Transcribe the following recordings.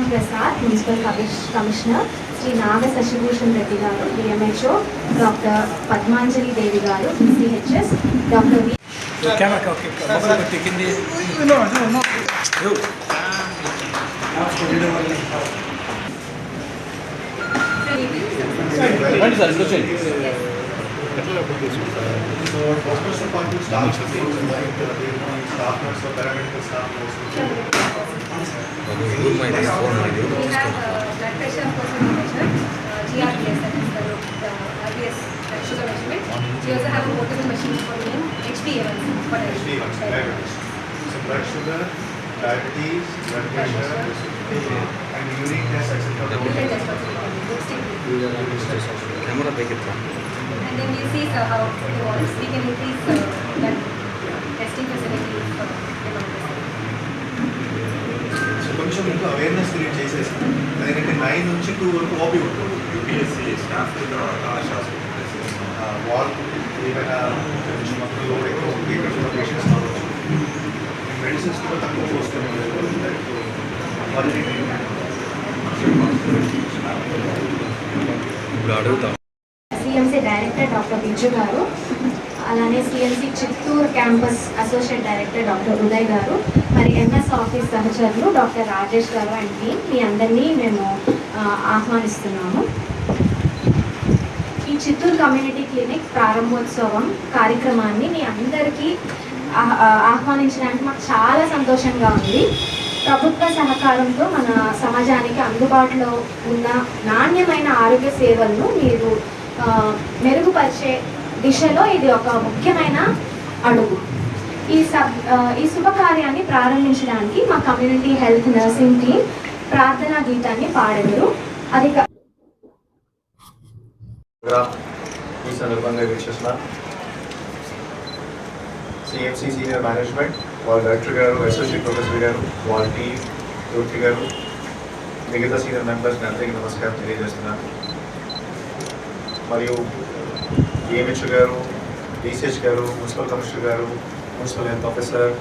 Prasad, Municipal Commissioner, Sri Naga Sashibhushan Reddy Garu, DMHO, Dr. Padmanjali Devi Garu, CHS, Dr. V. Camera, okay. We have blood pressure measure, GRPS, that is the RBS sugar measurement. We also have a portable machine for doing HbA1c for diabetes. So blood sugar, diabetes, blood pressure, and urine test, etc. And then we see how it evolves. We can increase that testing facility for కొంచెం ఇంకా awareness create చేసేసి ఎందుకంటే 9 నుంచి 2 వరకు OP ఉంటుంది UPSC staff wall ఏమైనా మక్కులు ఎక్కువ ఇక్కడ కూడా పేషెంట్స్ కావచ్చు మెడిసిన్స్ కూడా తక్కువ వస్తున్నాయి సిఎంసి డైరెక్టర్ డాక్టర్ బిజ్జు గారు, అలానే CMC Chittoor campus associate director doctor Uday గారు, మరి ఎంఎస్ ఆఫీస్ సహచరులు డాక్టర్ రాజేష్ గారు అండ్ టీమ్, మీ అందరినీ మేము ఆహ్వానిస్తున్నాము. ఈ చిత్తూరు కమ్యూనిటీ క్లినిక్ ప్రారంభోత్సవం కార్యక్రమాన్ని మీ అందరికీ ఆహ్వానించడానికి మాకు చాలా సంతోషంగా ఉంది. ప్రభుత్వ సహకారంతో మన సమాజానికి అందుబాటులో ఉన్న నాణ్యమైన ఆరోగ్య సేవలను మీరు మెరుగుపరిచే దిశలో ఇది ఒక ముఖ్యమైన అడుగు. ఈ శుభకార్యాన్ని ప్రారంభించడానికి మా కమ్యూనిటీ హెల్త్ నర్సింగ్ టీం ప్రార్థనా గీతాన్ని పాడెదరు. అది ఈ సందర్భంగా విచ్చేసిన సిఎంసి సీనియర్ మేనేజ్మెంట్, వాళ్ళ డైరెక్టర్ గారు, అసోసియేట్ ప్రొఫెసర్ గారు, వాళ్ళ టీం, జ్యోతి గారు, మిగతా సీనియర్ మెంబర్స్ని అందరికీ నమస్కారం తెలియజేస్తున్నాను. మరియు డిఎంహెచ్ గారు, డిసిహెచ్ గారు, మున్సిపల్ కమిషనర్ గారు, మున్సిపల్ హెల్త్ ఆఫీసర్,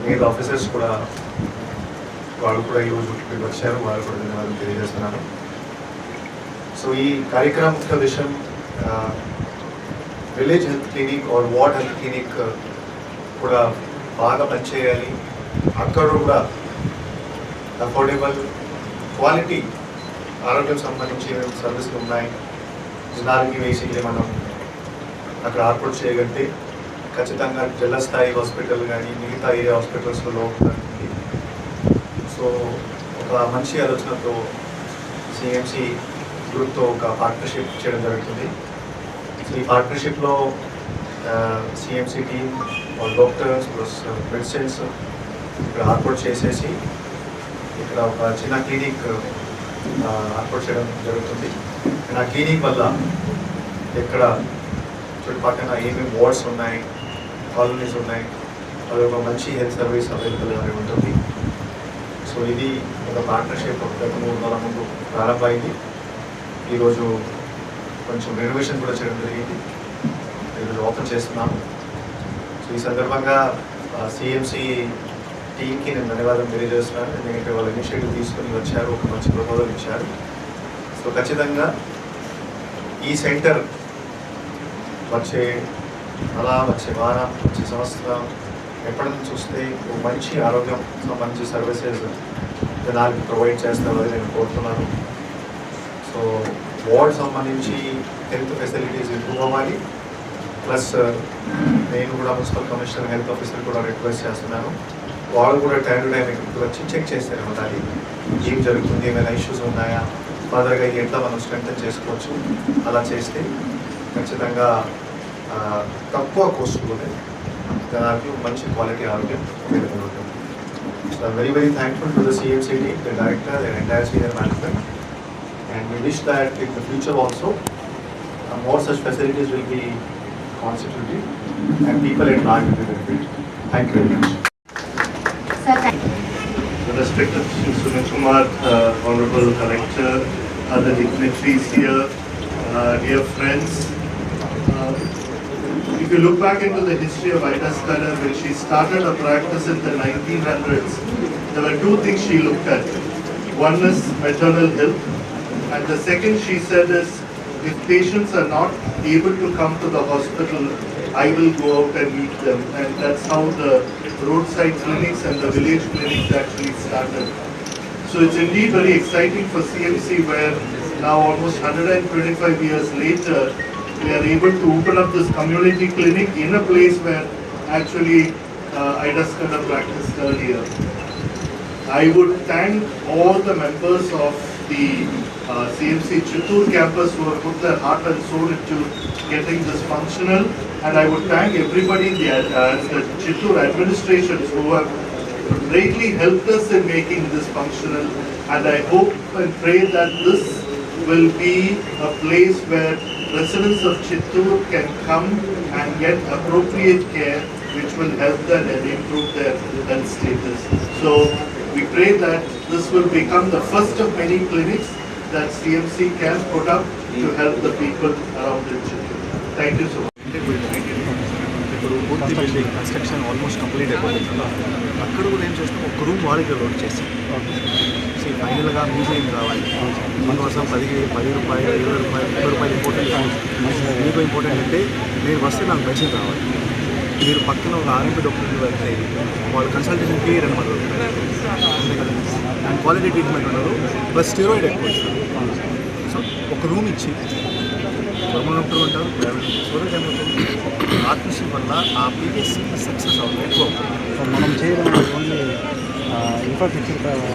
మిగతా ఆఫీసర్స్ కూడా వాళ్ళు కూడా ఈరోజు ఇక్కడికి వచ్చారు, వాళ్ళు కూడా ధన్యవాదాలు తెలియజేస్తున్నాను. సో ఈ కార్యక్రమం ముఖ్య విషయం village health clinic are ward health clinic కూడా బాగా పనిచేయాలి. అక్కడ కూడా అఫోర్డబుల్ క్వాలిటీ ఆరోగ్యం సంబంధించి సర్వీసులు ఉన్నాయి. జనాలకి బేసిక్లీ మనం అక్కడ ఏర్పాటు చేయగలిగితే ఖచ్చితంగా జిల్లా స్థాయి హాస్పిటల్ కానీ మిగతా ఏరియా హాస్పిటల్స్లో ఉంటుంది. సో ఒక మంచి ఆలోచనతో సిఎంసి గ్రూప్తో ఒక పార్ట్నర్షిప్ చేయడం జరుగుతుంది. సో ఈ పార్ట్నర్షిప్లో CMC team, doctors plus medicines ఇక్కడ ఏర్పాటు చేసేసి ఇక్కడ ఒక చిన్న క్లినిక్ ఏర్పాటు చేయడం జరుగుతుంది. అండ్ ఆ క్లినిక్ వల్ల ఇక్కడ చుట్టుపక్కల ఏమేమి వార్డ్స్ ఉన్నాయి, కాలనీస్ ఉన్నాయి, అది ఒక మంచి హెల్త్ సర్వీస్ అవైలబుల్ అని ఉంటుంది. సో ఇది ఒక పార్ట్నర్షిప్ గత 3 నెలల ముందు ప్రారంభమైంది. ఈరోజు కొంచెం రెనోవేషన్ కూడా చేయడం జరిగింది, ఈరోజు ఓపెన్ చేస్తున్నాము. సో ఈ సందర్భంగా సిఎంసి టీంకి నేను ధన్యవాదం తెలియజేస్తున్నాను. ఎందుకంటే వాళ్ళు ఇనిషియేటివ్ తీసుకొని వచ్చారు, ఒక మంచి ప్రపోజల్ ఇచ్చారు. సో ఖచ్చితంగా ఈ సెంటర్ వచ్చే వారం, వచ్చే సంవత్సరం ఎప్పటి నుంచి చూస్తే ఒక మంచి ఆరోగ్యం సంబంధించి సర్వీసెస్ జనాలకి ప్రొవైడ్ చేస్తారని నేను కోరుతున్నాను. సో వార్డ్ సంబంధించి హెల్త్ ఫెసిలిటీస్ ఇంప్రూవ్ అవ్వాలి. ప్లస్ నేను కూడా మున్సిపల్ కమిషనర్, హెల్త్ ఆఫీసర్ కూడా రిక్వెస్ట్ చేస్తున్నాను, వాళ్ళు కూడా టైం టు టైం ఇక్కడికి వచ్చి చెక్ చేస్తారు ఉండాలి, ఏం జరుగుతుంది, ఏమైనా ఇష్యూస్ ఉన్నాయా, ఫర్దర్గా ఎట్లా మనం స్ట్రెంగ్తన్ చేసుకోవచ్చు. అలా చేస్తే ఖచ్చితంగా తక్కువ కాస్ట్లోనే జనాలకు మంచి క్వాలిటీ ఆరోగ్యం అవైలబుల్ ఉంటుంది. So I'm very thankful to the CMC team, the director, the entire senior management, and we wish that in the future also more such facilities will be constituted and people at large will benefit. Thank you very much. Sir, thank you. The respected Sunil Kumar, Honorable Collector, other dignitaries here, dear friends. If you look back into the history of Ida Scudder, when she started her practice in the 1900s, there were two things she looked at. One is maternal health, and the second she said is, if patients are not able to come to the hospital, I will go out and meet them. And that's how the roadside clinics and the village clinics actually started. So it's indeed very exciting for CMC, where now almost 125 years later, we are able to open up this community clinic in a place where actually Ida Scudder practiced earlier. I would thank all the members of the CMC Chittoor campus who have put their heart and soul into getting this functional, and I would thank everybody in the Chittoor administrations who have greatly helped us in making this functional, and I hope and pray that this will be a place where residents of Chittoor can come and get appropriate care which will help them and improve their health status. So we pray that this will become the first of many clinics that CMC can put up to help the people around in Chittoor. Thank you so much. ఇప్పుడు పూర్తి building construction almost complete అయిపోతుంది. అక్కడ కూడా ఏం చేస్తాం, ఒక room వాళ్ళకి load చేస్తాం. సో ఫైనల్గా మ్యూజియం కావాలి, అందుకోసం 10 రూపాయలు 20 రూపాయలు 30 రూపాయలు ఇంపార్టెంట్ కావాలి. మీకు ఇంపార్టెంట్ అంటే మీరు వస్తే నాకు మెడిసిన్ కావాలి. మీరు పక్కన ఒక ఆర్ఎంపీ డాక్టర్ని వెళ్తే వాళ్ళ కన్సల్టేషన్కి 2 రూపాయలు అంతే కదా. అండ్ క్వాలిటీ ట్రీట్మెంట్ ఉండదు, ప్లస్ స్టెరాయిడ్ ఎక్కువ ఇస్తారు. సో ఒక రూమ్ ఇచ్చి గవర్నమెంట్ డాక్టర్ ఉంటారు, ప్రైవేట్ సో దట్ ఏమవుతుంది, పార్ట్నర్షిప్ వల్ల ఆ పీరియడ్స్ సక్సెస్ అవుతుంది, ఎక్కువ అవుతుంది. మనం చేయడం ఓన్లీ ఇన్ఫ్రాస్ట్రక్చర్